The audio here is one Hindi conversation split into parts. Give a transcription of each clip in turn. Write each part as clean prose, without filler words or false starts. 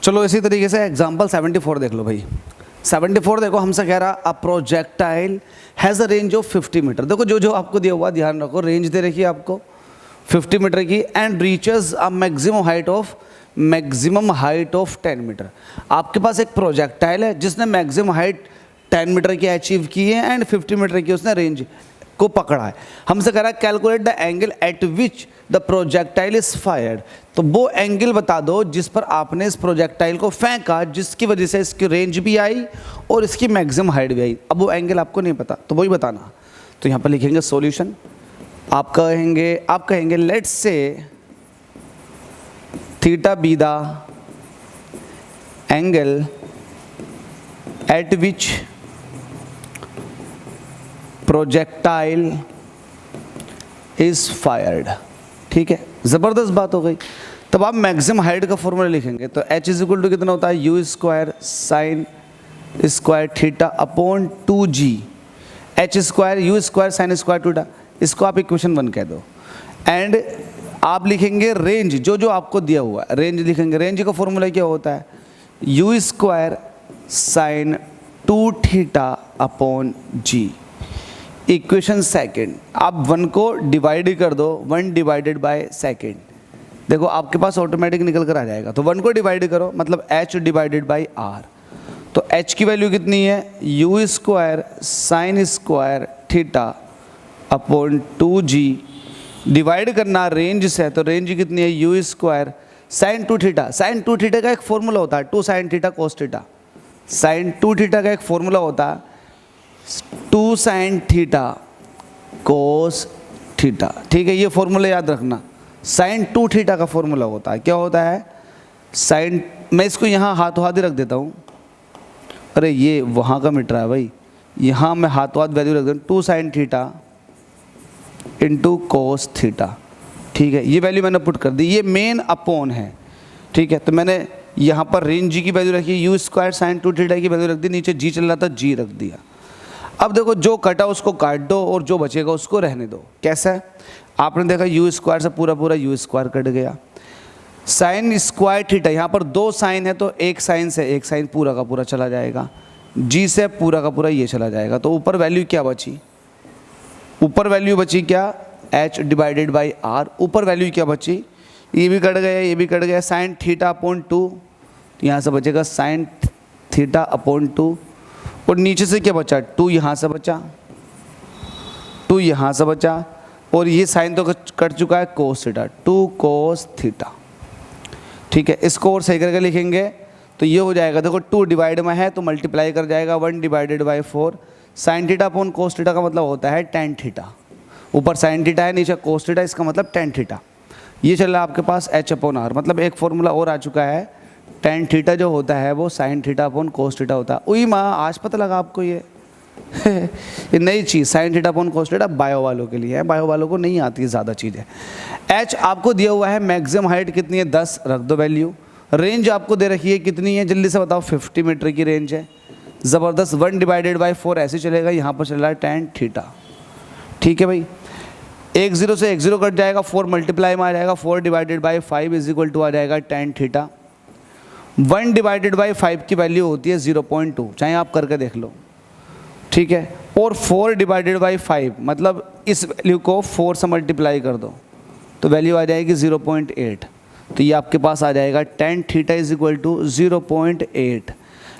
चलो इसी तरीके से एग्जाम्पल 74 देख लो भाई। 74 देखो, हमसे कह रहा a projectile has a range of 50 metre. देखो जो जो आपको दिया हुआ ध्यान रखो, रेंज दे रखी है आपको 50 मीटर की, and reaches a maximum height of 10 metre. आपके पास एक प्रोजेक्टाइल है जिसने मैक्सिमम हाइट 10 मीटर की अचीव की है एंड 50 मीटर की उसने रेंज को पकड़ा है। हमसे कह रहा है calculate the angle eight which the projectile is fired. तो वो एंगल बता दो जिस पर आपने इस प्रोजेक्टाइल को फेंका, जिसकी वजह से इसकी रेंज भी आई और इसकी मैक्सिमम हाइट भी आई। अब वो एंगल आपको नहीं पता तो वही बताना। तो यहाँ पर लिखेंगे सॉल्यूशन। आप कहेंगे let's say theta be the angle eight which projectile is fired. ठीक है, ज़बरदस्त बात हो गई। तब आप मैक्सिमम हाइट का फॉर्मूला लिखेंगे तो h इज इक्वल टू कितना होता है, u square sine square theta upon 2g, h square you square sine square theta. इसको आप इक्वेशन 1 कह दो। एंड आप लिखेंगे रेंज, जो जो आपको दिया हुआ है रेंज लिखेंगे। रेंज का फॉर्मूला क्या होता है, u square sine 2 theta upon g। Equation second, आप 1 को डिवाइड कर दो, 1 डिवाइडेड बाय सेकंड। देखो आपके पास ऑटोमेटिक निकल कर आ जाएगा। तो 1 को डिवाइड करो मतलब h डिवाइडेड बाय r। तो h की वैल्यू कितनी है, u square sine square theta upon 2g। Divide करना रेंज से, तो रेंज कितनी है, u square sine 2 theta. Sine 2 theta का एक फॉर्मूला होता है 2 sine theta cos theta. Sine 2 theta का एक फॉर्मूला होता है 2 साइन थीटा कोस थीटा। ठीक है, ये फॉर्मूला याद रखना। साइन 2 थीटा का फॉर्मूला होता है, क्या होता है, साइन, मैं इसको यहाँ हाथों हाथ ही रख देता हूँ। अरे ये वहाँ का मिट रहा है भाई, यहाँ मैं हाथों हाथ वैल्यू रख देता हूँ 2 sine theta into cos theta. ठीक है, ये वैल्यू मैंने पुट कर दी, ये मेन अपॉन है। ठीक है, तो मैंने यहाँ पर रेंज जी की वैल्यू रखी, यू स्क्वायर साइन 2 थीटा की वैल्यू रख दी, नीचे जी चल रहा था जी रख दिया। अब देखो जो कटा उसको काट दो और जो बचेगा उसको रहने दो। कैसा है, आपने देखा यू स्क्वायर से पूरा पूरा यू स्क्वायर कट गया। साइन स्क्वायर थीटा, यहाँ पर 2 साइन है तो एक साइन से एक साइन पूरा का पूरा चला जाएगा, जी से पूरा का पूरा ये चला जाएगा। तो ऊपर वैल्यू क्या बची, ऊपर वैल्यू बची क्या, h डिवाइडेड बाई r। ऊपर वैल्यू क्या बची, ये भी कट गया ये भी कट गया, साइन थीटा अपॉन 2, यहाँ से बचेगा साइन थीटा अपॉन 2। और नीचे से क्या बचा, 2 यहाँ से बचा, 2 यहाँ से बचा, और ये साइन तो कट चुका है कोस थीटा, 2 कोस थीटा। ठीक है, इसको और सही करके लिखेंगे तो ये हो जाएगा, देखो 2 डिवाइड में है तो मल्टीप्लाई कर जाएगा 1 divided by 4। Sign theta upon cos theta का मतलब होता है टेन थीटा। ऊपर साइन थीटा है नीचे कोस थीटा, इसका मतलब टेन थीटा। ये चल रहा है आपके पास h अपॉन r, मतलब एक फॉर्मूला और आ चुका है, टेन थीटा जो होता है वो sign theta upon cos theta होता है। उई माँ, आज पता लगा आपको ये ये नई चीज़, sine theta upon cos theta bio वालों के लिए है, बायो वालों को नहीं आती है ज़्यादा चीज़ें। h आपको दिया हुआ है, मैक्सिमम हाइट कितनी है 10, रख दो वैल्यू। रेंज आपको दे रखी है कितनी है, जल्दी से बताओ, 50 मीटर की रेंज है। ज़बरदस्त, 1 डिवाइडेड बाई 4 ऐसे चलेगा, यहाँ पर चल रहा है टेन थीटा। ठीक है भाई, 1 0 से 1 0 कट जाएगा, 4 मल्टीप्लाई में आ जाएगा, 4 divided by 5 is equal to आ जाएगा टेन थीटा। 1 डिवाइडेड बाई 5 की वैल्यू होती है 0.2, चाहे आप करके देख लो। ठीक है, और 4 डिवाइडेड बाई 5 मतलब इस वैल्यू को 4 से मल्टीप्लाई कर दो तो वैल्यू आ जाएगी 0.8। तो ये आपके पास आ जाएगा ten theta is equal to 0.8।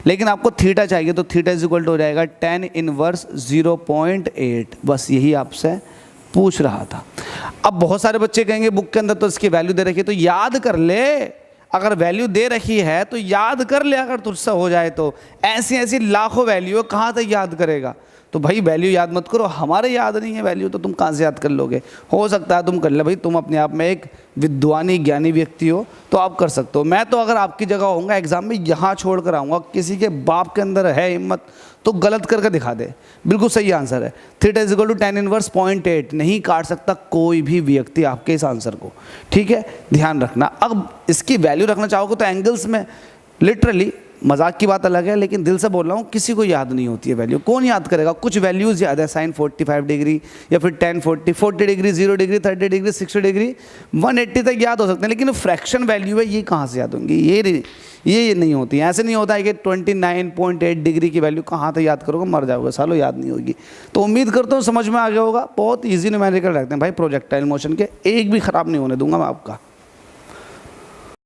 लेकिन आपको थीटा चाहिए तो थीटा इज इक्वल टू हो जाएगा टेन इनवर्स 0.8। बस यही आपसे पूछ रहा था। अब बहुत सारे बच्चे कहेंगे बुक के अंदर तो इसकी वैल्यू दे रखी है, तो याद कर ले। अगर वैल्यू दे रखी है तो याद कर ले, अगर तुझसे हो जाए तो। ऐसी ऐसी लाखों वैल्यू कहाँ तक याद करेगा। तो भाई वैल्यू याद मत करो, हमारे याद नहीं है वैल्यू तो तुम कहाँ से याद कर लोगे। हो सकता है तुम कर ले भाई, तुम अपने आप में एक विद्वानी ज्ञानी व्यक्ति हो तो आप कर सकते हो। मैं तो अगर आपकी जगह होऊंगा एग्जाम में यहाँ छोड़ कर आऊँगा, किसी के बाप के अंदर है हिम्मत तो गलत करके दिखा दे। बिल्कुल सही आंसर है, theta is equal to tan inverse 0.8। नहीं काट सकता कोई भी व्यक्ति आपके इस आंसर को। ठीक है, ध्यान रखना। अब इसकी वैल्यू रखना चाहोगे तो एंगल्स में लिटरली मजाक की बात अलग है, लेकिन दिल से बोल रहा हूँ, किसी को याद नहीं होती है वैल्यू। कौन याद करेगा? कुछ वैल्यूज़ याद है, साइन 45 डिग्री या फिर 10 40 डिग्री, 0 डिग्री, 30 डिग्री, 60 डिग्री, 180 तक याद हो सकते हैं, लेकिन फ्रैक्शन वैल्यू है ये कहाँ से याद होंगी? ये नहीं होती। ऐसे नहीं होता है कि 29.8 डिग्री की वैल्यू कहाँ तक याद करोगे, मर जाओगे, सालों याद नहीं होगी। तो उम्मीद करता हूँ समझ में आ गया होगा। बहुत ईजी न्यूमेरिकल रखते हैं भाई प्रोजेक्टाइल मोशन के, एक भी ख़राब नहीं होने दूंगा मैं आपका।